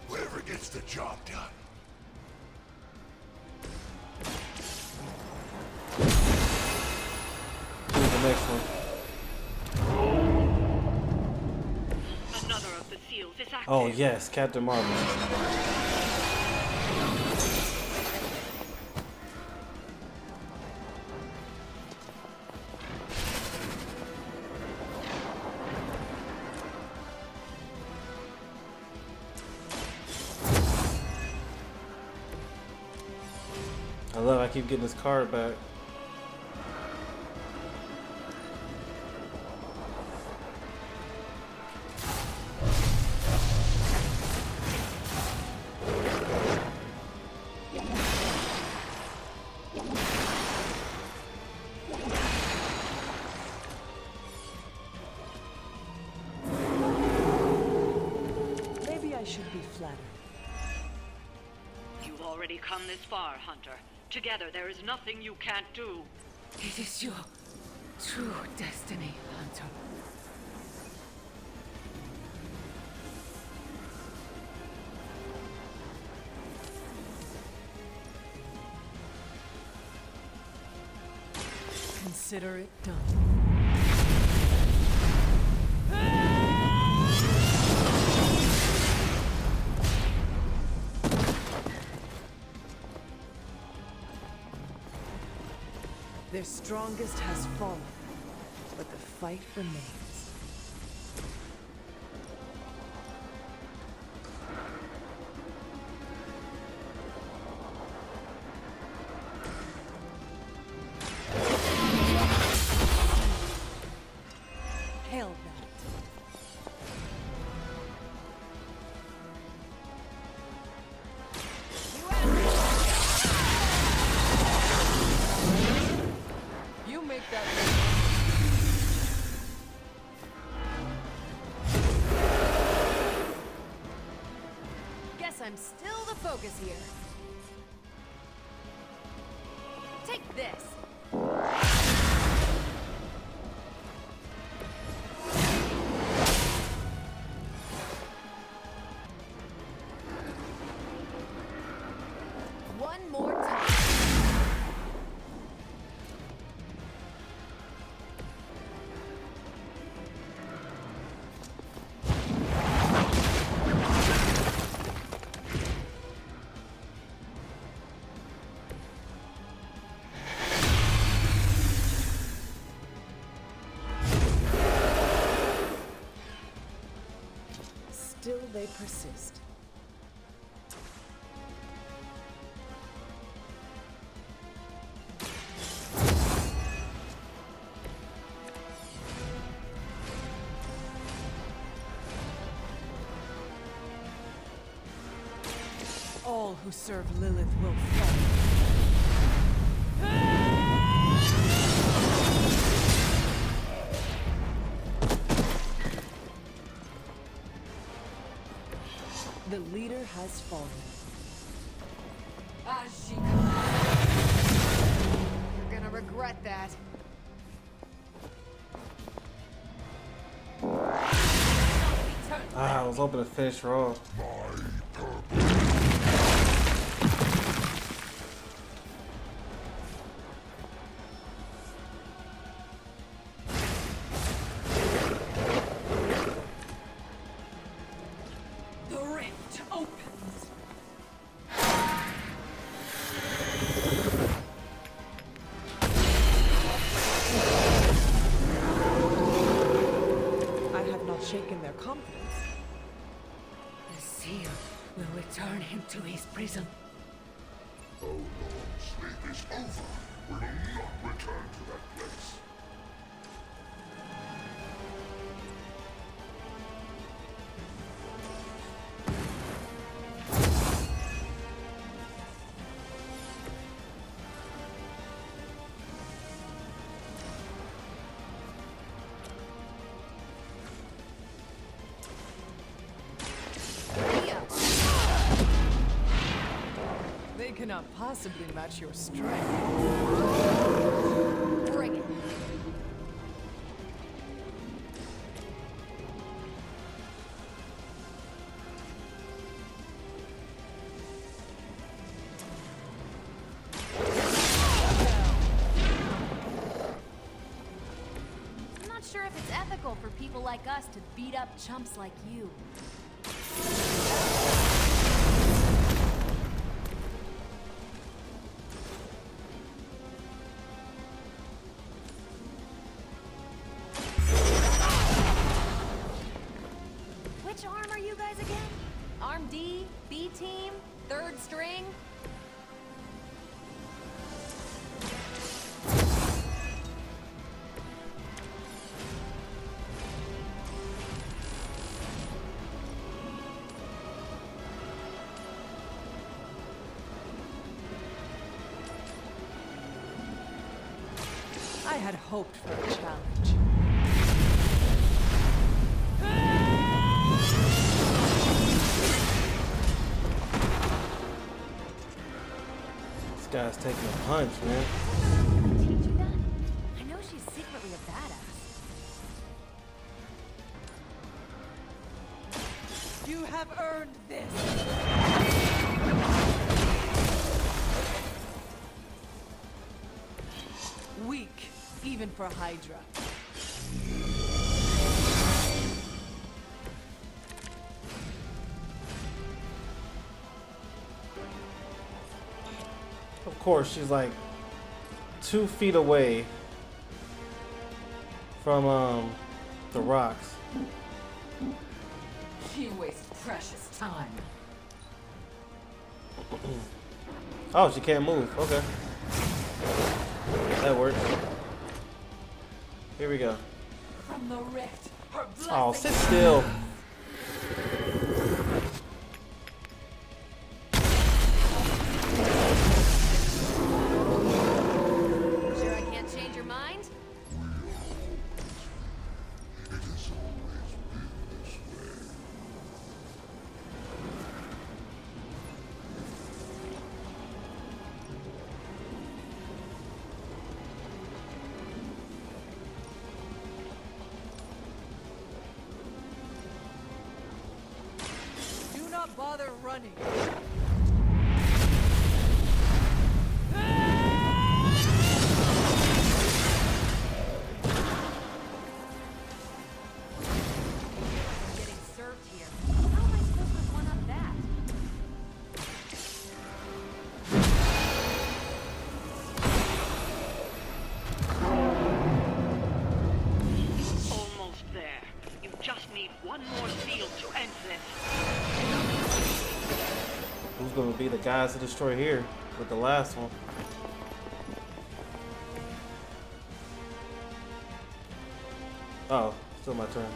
Whoever gets the job done.
Here's the next one.
Another of the seals is active.
Oh yes, Captain Marvel. I love I keep getting this card back.
Maybe I should be flattered.
You've already come this far, Hunter. Together, there is nothing you can't do.
It is your true destiny, Hunter.
Consider it done. Their strongest has fallen, but the fight remains. Hail that. You make that
Guess I'm still the focus here. Take this. One more time.
Still they persist. All who serve Lilith will fall. The leader has fallen.
You're gonna regret that.
Ah, I was hoping to finish raw.
The rift opens.
I have not shaken their confidence.
The seal will return him to his prison.
long sleep is over, we will not return to that place.
They cannot possibly match your strength.
Bring it. I'm not sure if it's ethical for people like us to beat up chumps like you. Which arm are you guys again? Arm D, B team, third string?
I had hoped for a challenge.
This guy's taking a punch, man.
Teach you that? I know she's secretly a badass.
You have earned this. Weak, even for Hydra.
Of course, she's like 2 feet away from the rocks.
She wastes precious time.
Oh, she can't move. Okay. That works. Here we go.
From the rift, her
Oh, sit still.
Sure I can't change your mind?
Do not bother running.
Getting served here. How am I supposed to one-up that?
Almost there. You just need one more seal to end this.
Who's gonna be the guys to destroy here with the last one? Oh, still my turn.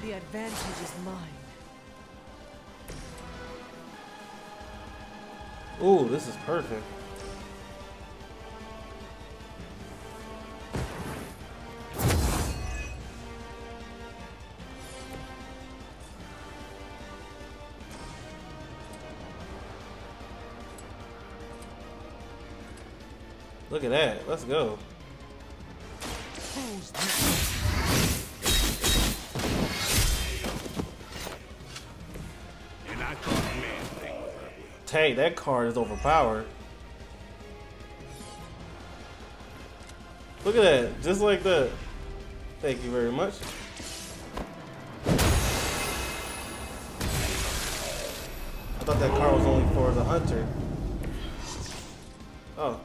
The advantage is mine.
Ooh, this is perfect. Look at that. Let's go.
Who's next? And I thought man thing.
Dang, that card is overpowered. Look at that. Just like that. Thank you very much. I thought that card was only for the hunter. Oh.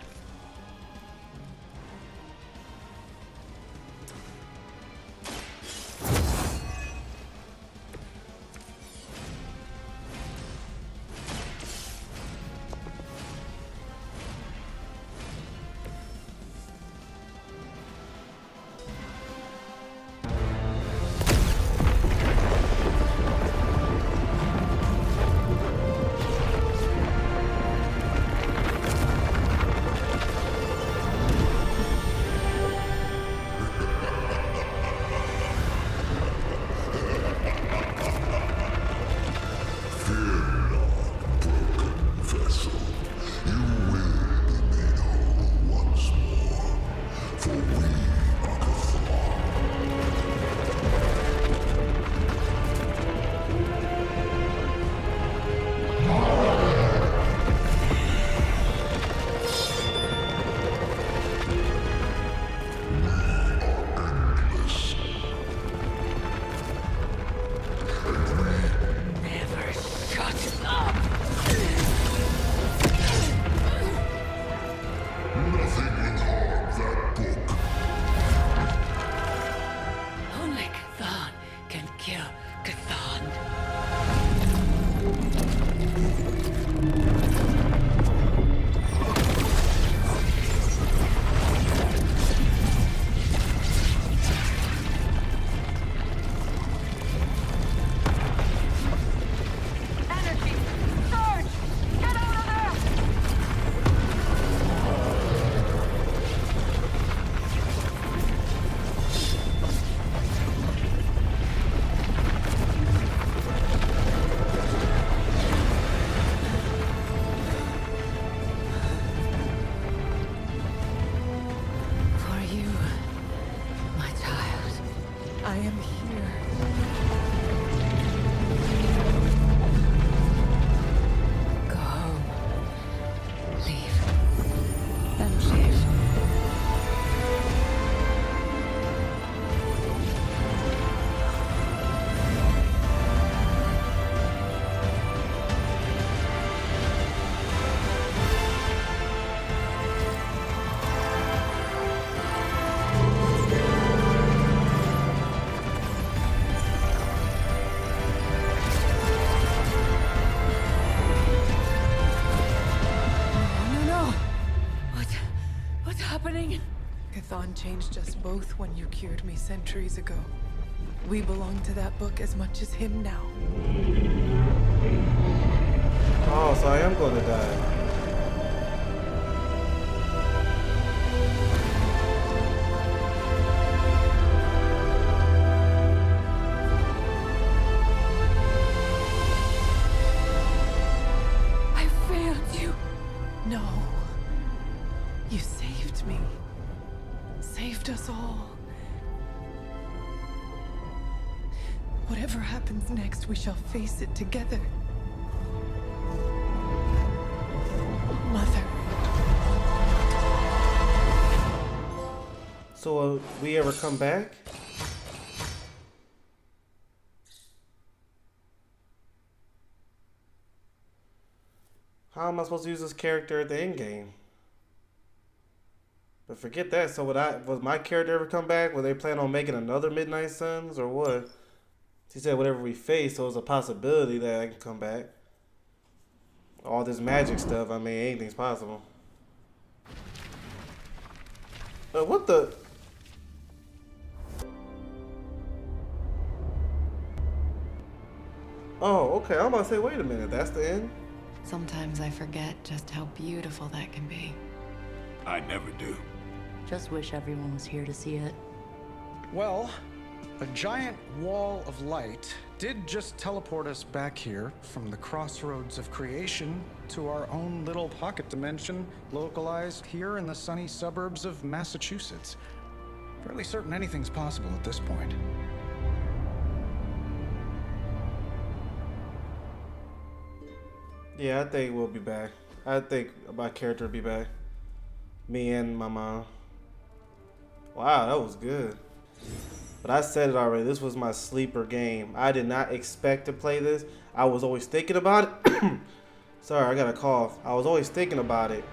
I am here.
Go home. Leave. And live.
Chthon changed us both when you cured me centuries ago. We belong to that book as much as him now.
Oh, so I am going to die.
I failed you. No. You saved me. Saved us all. Whatever happens next, we shall face it together. Mother.
So will we ever come back? How am I supposed to use this character at the end game? But forget that. So would my character ever come back? Will they plan on making another Midnight Suns or what? He said whatever we face, so it's a possibility that I can come back. All this magic stuff, I mean, anything's possible. What the? Oh, okay. I'm about to say, wait a minute. That's the end?
Sometimes I forget just how beautiful that can be.
I never do.
Just wish everyone was here to see it.
Well, A giant wall of light did just teleport us back here from the crossroads of creation to our own little pocket dimension localized here in the sunny suburbs of Massachusetts. Fairly certain anything's possible at this point.
Yeah, I think we'll be back. I think my character will be back. Me and my mom. Wow, that was good. But I said it already, this was my sleeper game. I did not expect to play this. I was always thinking about it. Sorry, I got a cough. I was always thinking about it.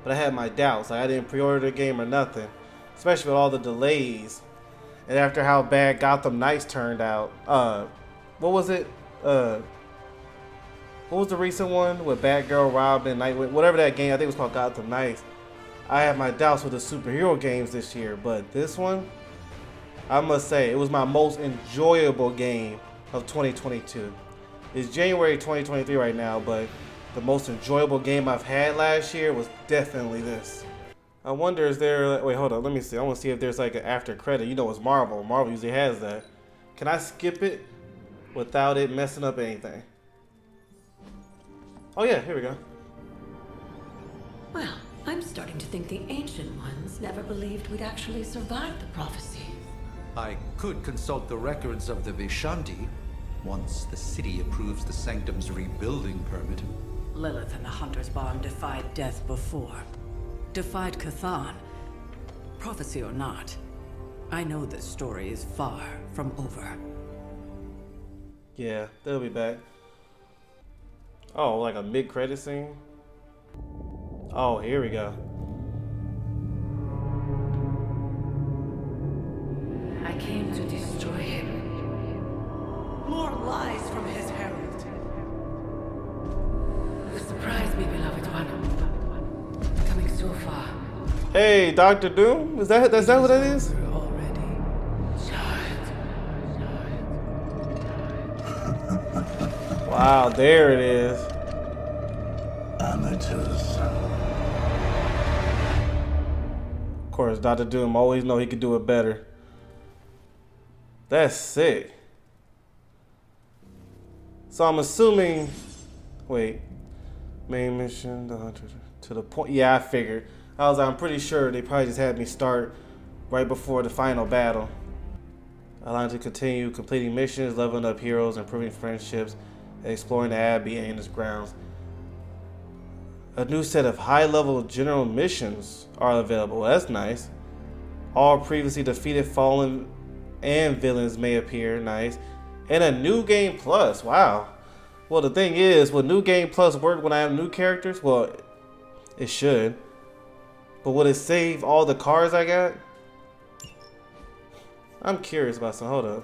But I had my doubts. Like, I didn't pre-order the game or nothing. Especially with all the delays. And after how bad Gotham Knights turned out. What was it? What was the recent one with Batgirl, Robin, Nightwing, whatever that game, I think it was called Gotham Knights. I had my doubts with the superhero games this year, but this one, I must say, it was my most enjoyable game of 2022. It's January 2023 right now, but the most enjoyable game I've had last year was definitely this. I wonder, is there, wait, hold on, let me see. I want to see if there's like an after credit. You know, it's Marvel. Marvel usually has that. Can I skip it without it messing up anything? Oh yeah, here we go.
Well, I'm starting to think the Ancient Ones never believed we'd actually survive the prophecy.
I could consult the records of the Vishanti once the city approves the Sanctum's rebuilding permit.
Lilith and the Hunter's Bond defied death before. Defied Chthon. Prophecy or not, I know this story is far from over.
Yeah, they'll be back. Oh, like a mid-credit scene? Oh, here we go.
I came to destroy him. More lies from his herald. You surprise me, beloved one. Coming so far.
Hey, Dr. Doom? Is that what that is? Wow, there it is.
Amateurs.
Of course, Dr. Doom always know he could do it better. That's sick. So I'm assuming, wait, main mission, the hunter to the point. Yeah, I figured. I'm pretty sure they probably just had me start right before the final battle. Allowing to continue completing missions, leveling up heroes, improving friendships, and exploring the Abbey and its grounds. A new set of high-level general missions are available. That's nice. All previously defeated fallen and villains may appear. Nice. And a new game plus. Wow. Well, the thing is, will new game plus work when I have new characters? Well, it should. But will it save all the cards I got? I'm curious about some. Hold up.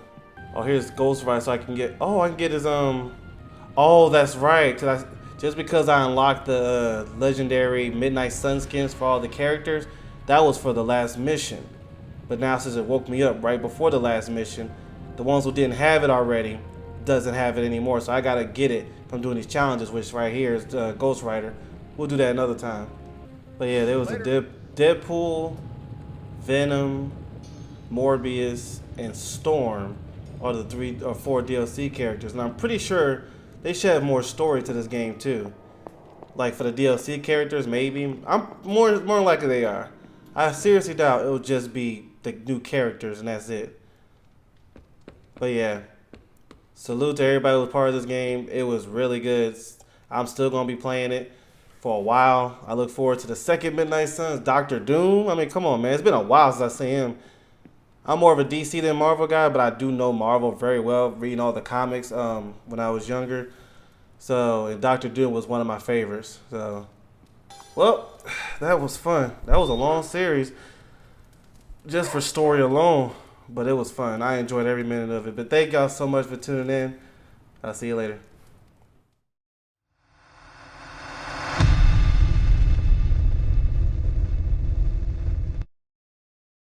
Oh, here's Ghost Rider, so I can get. Oh, I can get his Oh, that's right. Just because I unlocked the legendary Midnight Sun skins for all the characters, that was for the last mission. But now since it woke me up right before the last mission, the ones who didn't have it already doesn't have it anymore. So I gotta get it from doing these challenges, which right here is Ghost Rider. We'll do that another time. But yeah, there was a Deadpool, Venom, Morbius, and Storm are the 3 or 4 DLC characters. And I'm pretty sure they should have more story to this game too. Like for the DLC characters, maybe. I'm more likely they are. I seriously doubt it'll just be the new characters and that's it. But yeah, salute to everybody who was part of this game. It was really good. I'm still gonna be playing it for a while. I look forward to the second Midnight Suns, Dr. Doom. I mean, come on, man. It's been a while since I've seen him. I'm more of a DC than Marvel guy, but I do know Marvel very well, reading all the comics when I was younger. So, and Dr. Doom was one of my favorites. So, well, that was fun. That was a long series, just for story alone, but it was fun. I enjoyed every minute of it. But thank y'all so much for tuning in. I'll see you later.